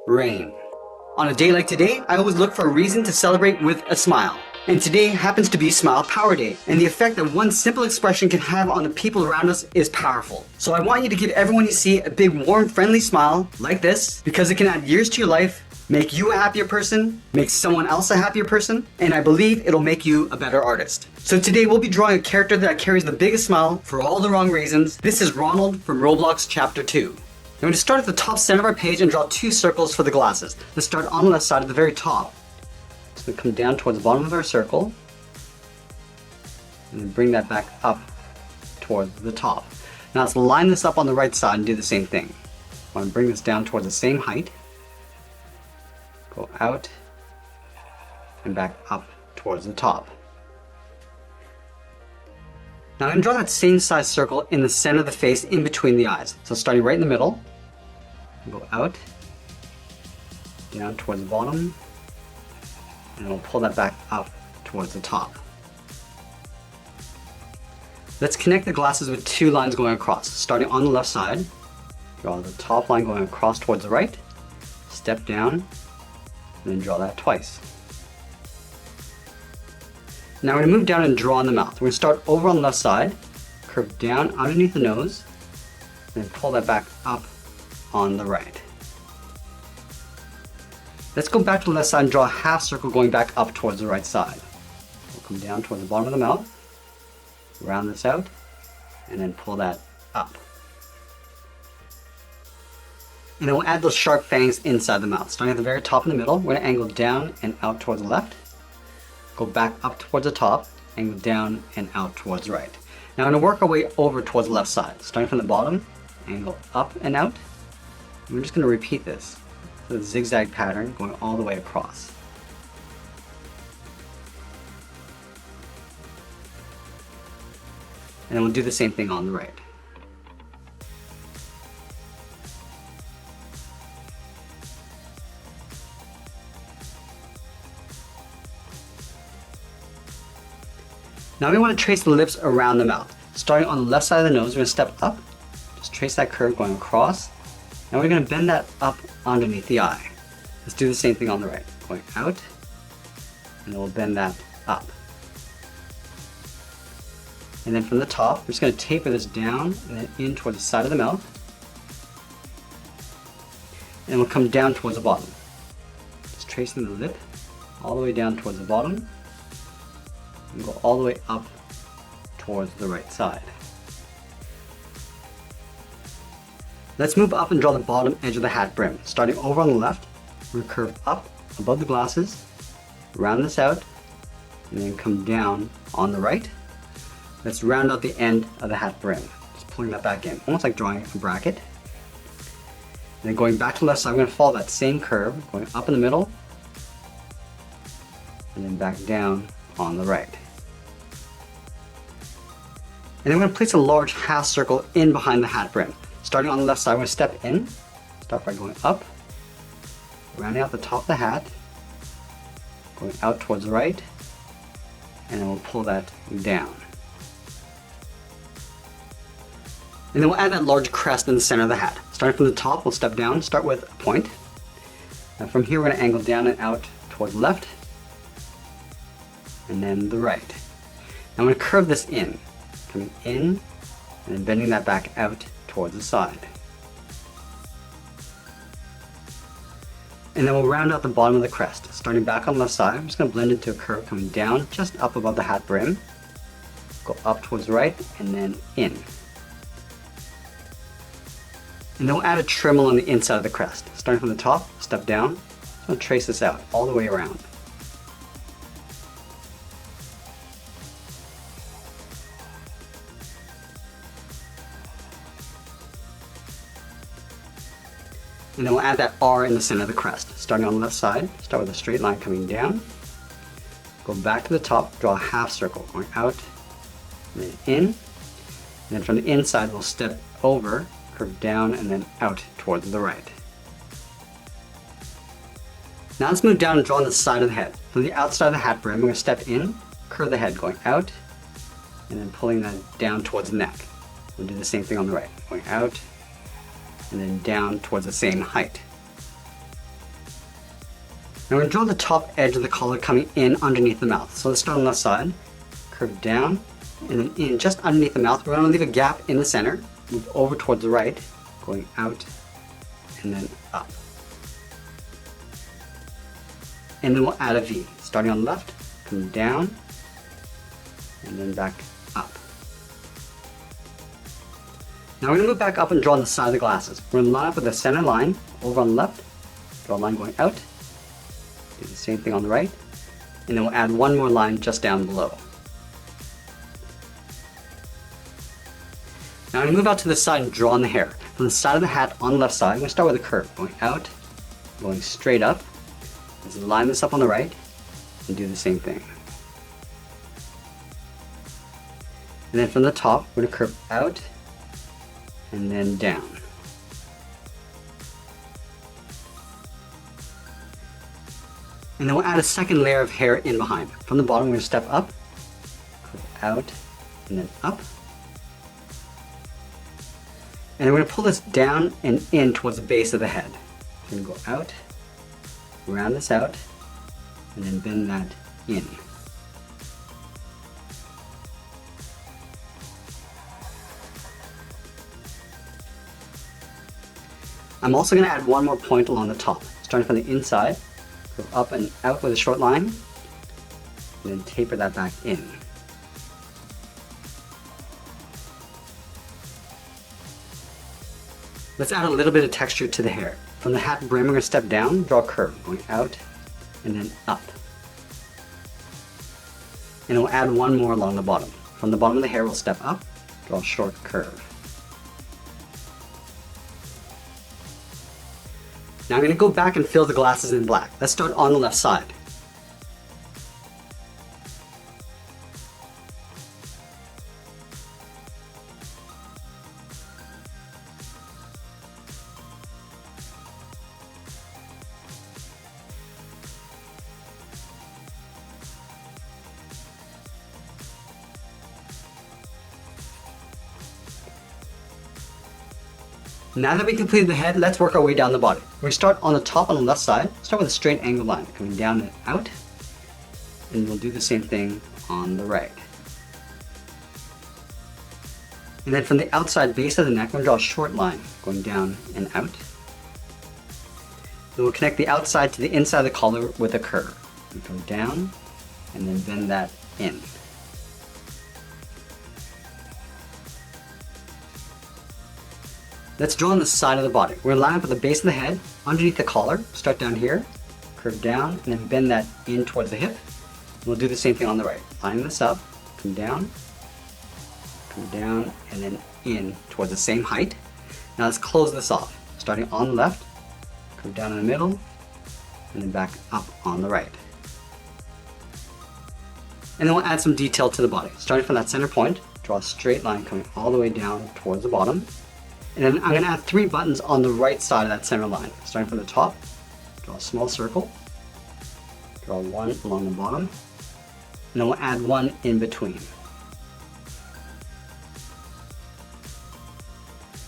rain. On a day like today, I always look for a reason to celebrate with a smile. And today happens to be Smile Power Day, and the effect that one simple expression can have on the people around us is powerful. So I want you to give everyone you see a big, warm, friendly smile like this, because it can add years to your life, make you a happier person, make someone else a happier person, and I believe it'll make you a better artist. So today we'll be drawing a character that carries the biggest smile for all the wrong reasons. This is Ronald from Roblox Chapter 2. I'm going to start at the top center of our page and draw 2 circles for the glasses. Let's start on the left side at the very top. So we come down towards the bottom of our circle, and then bring that back up towards the top. Now let's line this up on the right side and do the same thing. I want to bring this down towards the same height, go out, and back up towards the top. Now I'm going to draw that same size circle in the center of the face in between the eyes. So starting right in the middle, go out, down towards the bottom, and we'll pull that back up towards the top. Let's connect the glasses with 2 lines going across. Starting on the left side, draw the top line going across towards the right, step down, and then draw that twice. Now we're going to move down and draw on the mouth. We're going to start over on the left side, curve down underneath the nose, and then pull that back up on the right. Let's go back to the left side and draw a half circle going back up towards the right side. We'll come down towards the bottom of the mouth, round this out, and then pull that up. And then we'll add those sharp fangs inside the mouth. Starting at the very top in the middle, we're going to angle down and out towards the left, go back up towards the top, angle down and out towards the right. Now I'm going to work our way over towards the left side. Starting from the bottom, angle up and out. And we're just going to repeat this. The zigzag pattern going all the way across. And then we'll do the same thing on the right. Now we want to trace the lips around the mouth. Starting on the left side of the nose, we're going to step up, just trace that curve going across. Now we're going to bend that up underneath the eye. Let's do the same thing on the right. Going out, and then we'll bend that up. And then from the top, we're just going to taper this down and then in towards the side of the mouth. And we'll come down towards the bottom. Just tracing the lip all the way down towards the bottom. And go all the way up towards the right side. Let's move up and draw the bottom edge of the hat brim. Starting over on the left, we're going to curve up above the glasses, round this out, and then come down on the right. Let's round out the end of the hat brim. Just pulling that back in, almost like drawing a bracket. And then going back to the left side, I'm going to follow that same curve, going up in the middle, and then back down on the right. And then we're going to place a large half circle in behind the hat brim. Starting on the left side, we're going to step in, start by going up, rounding out the top of the hat, going out towards the right, and then we'll pull that down. And then we'll add that large crest in the center of the hat. Starting from the top, we'll step down, start with a point. And from here, we're going to angle down and out towards the left, and then the right. Now I'm going to curve this in, coming in, and then bending that back out towards the side. And then we'll round out the bottom of the crest. Starting back on the left side, I'm just going to blend into a curve coming down just up above the hat brim, go up towards the right, and then in. And then we'll add a trim along the inside of the crest. Starting from the top, step down, I'm going to trace this out all the way around. And then we'll add that R in the center of the crest. Starting on the left side, start with a straight line coming down, go back to the top, draw a half circle, going out, and then in. And then from the inside, we'll step over, curve down, and then out towards the right. Now let's move down and draw on the side of the head. From the outside of the hat brim, we're going to step in, curve the head, going out, and then pulling that down towards the neck. We'll do the same thing on the right, going out, and then down towards the same height. Now we're going to draw the top edge of the collar coming in underneath the mouth. So let's start on the left side, curve down, and then in just underneath the mouth. We're going to leave a gap in the center, move over towards the right, going out, and then up. And then we'll add a V, starting on the left, come down, and then back up. Now we're going to move back up and draw on the side of the glasses. We're going to line up with the center line over on the left, draw a line going out, do the same thing on the right, and then we'll add one more line just down below. Now I'm going to move out to the side and draw on the hair. From the side of the hat on the left side, I'm going to start with a curve, going out, going straight up. Let's line this up on the right and do the same thing. And then from the top, we're going to curve out and then down. And then we'll add a second layer of hair in behind. From the bottom, we're going to step up, curve out, and then up. And then we're going to pull this down and in towards the base of the head. So we're going to go out, round this out, and then bend that in. I'm also going to add one more point along the top, starting from the inside, go up and out with a short line, and then taper that back in. Let's add a little bit of texture to the hair. From the hat brim, we're going to step down, draw a curve, going out, and then up. And we'll add one more along the bottom. From the bottom of the hair, we'll step up, draw a short curve. Now I'm going to go back and fill the glasses in black. Let's start on the left side. Now that we completed the head, let's work our way down the body. We're going to start on the top on the left side. Start with a straight angle line, coming down and out. And we'll do the same thing on the right. And then from the outside base of the neck, we're going to draw a short line, going down and out. Then we'll connect the outside to the inside of the collar with a curve. We come down and then bend that in. Let's draw on the side of the body. We're going to line up with the base of the head, underneath the collar, start down here, curve down, and then bend that in towards the hip. And we'll do the same thing on the right. Line this up, come down, and then in towards the same height. Now let's close this off. Starting on the left, come down in the middle, and then back up on the right. And then we'll add some detail to the body. Starting from that center point, draw a straight line coming all the way down towards the bottom. And then I'm going to add 3 buttons on the right side of that center line. Starting from the top, draw a small circle, draw one along the bottom, and then we'll add one in between. And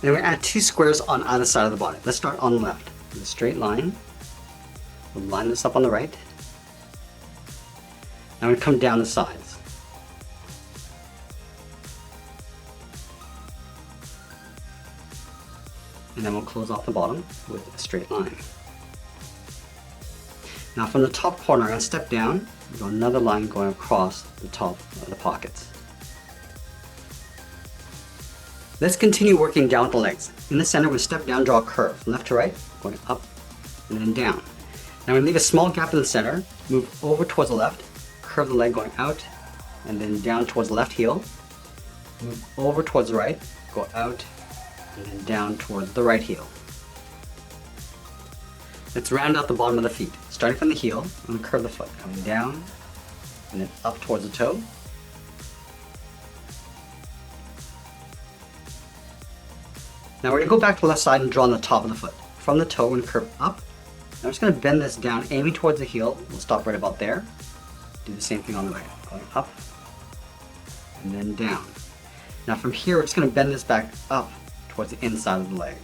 then we're going to add 2 squares on either side of the body. Let's start on the left with a straight line. We'll line this up on the right. Now we're going to come down the sides. And then we'll close off the bottom with a straight line. Now from the top corner, I'm going to step down and draw another line going across the top of the pockets. Let's continue working down with the legs. In the center, we'll step down, draw a curve, from left to right, going up and then down. Now we're going to leave a small gap in the center, move over towards the left, curve the leg going out, and then down towards the left heel, move over towards the right, go out, and then down towards the right heel. Let's round out the bottom of the feet. Starting from the heel, I'm going to curve the foot, coming down, and then up towards the toe. Now we're going to go back to the left side and draw on the top of the foot. From the toe, we're going to curve up. Now I'm just going to bend this down, aiming towards the heel. We'll stop right about there. Do the same thing on the right, going up, and then down. Now from here, we're just going to bend this back up towards the inside of the leg.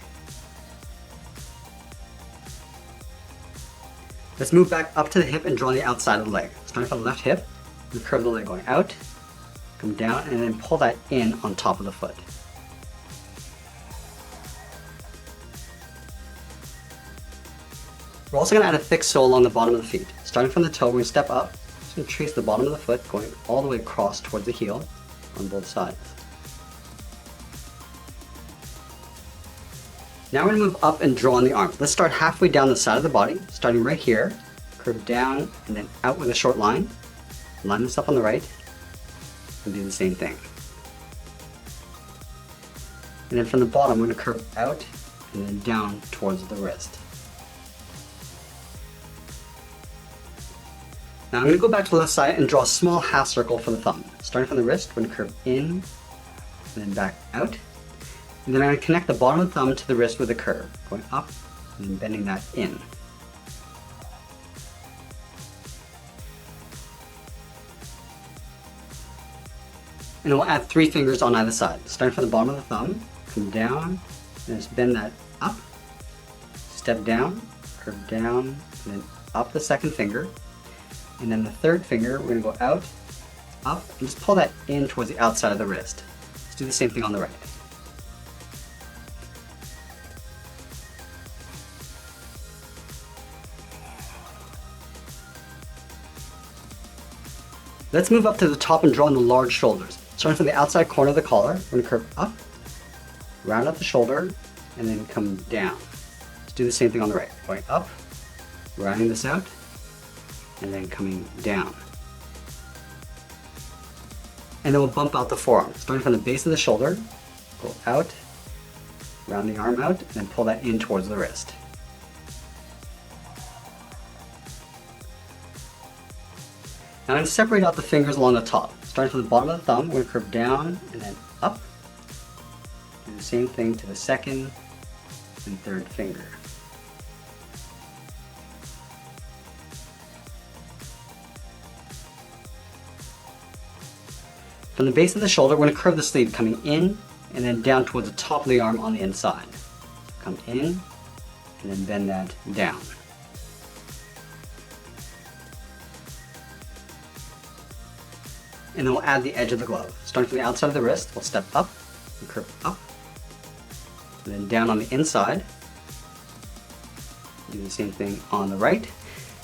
Let's move back up to the hip and draw the outside of the leg. Starting from the left hip, we curve the leg going out, come down, and then pull that in on top of the foot. We're also going to add a thick sole along the bottom of the feet. Starting from the toe, we're going to step up. Just going to trace the bottom of the foot going all the way across towards the heel on both sides. Now we're going to move up and draw on the arm. Let's start halfway down the side of the body, starting right here, curve down and then out with a short line. Line this up on the right and do the same thing. And then from the bottom, we're going to curve out and then down towards the wrist. Now I'm going to go back to the left side and draw a small half circle for the thumb. Starting from the wrist, we're going to curve in and then back out. And then I'm going to connect the bottom of the thumb to the wrist with a curve, going up and then bending that in. And we'll add 3 fingers on either side. Starting from the bottom of the thumb, come down, and just bend that up, step down, curve down, and then up the second finger. And then the third finger, we're going to go out, up, and just pull that in towards the outside of the wrist. Let's do the same thing on the right. Let's move up to the top and draw on the large shoulders. Starting from the outside corner of the collar, we're going to curve up, round out the shoulder, and then come down. Let's do the same thing on the right. Going up, rounding this out, and then coming down. And then we'll bump out the forearm. Starting from the base of the shoulder, go out, round the arm out, and then pull that in towards the wrist. Now I'm going to separate out the fingers along the top. Starting from the bottom of the thumb, we're going to curve down and then up. Do the same thing to the second and third finger. From the base of the shoulder, we're going to curve the sleeve coming in and then down towards the top of the arm on the inside. Come in and then bend that down. And then we'll add the edge of the glove. Starting from the outside of the wrist, we'll step up and curve up, and then down on the inside. Do the same thing on the right.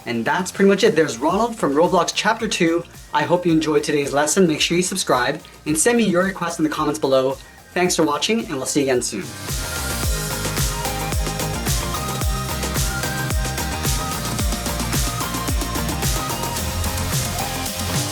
And that's pretty much it. There's Ronald from Roblox Chapter 2. I hope you enjoyed today's lesson. Make sure you subscribe and send me your requests in the comments below. Thanks for watching, and we'll see you again soon.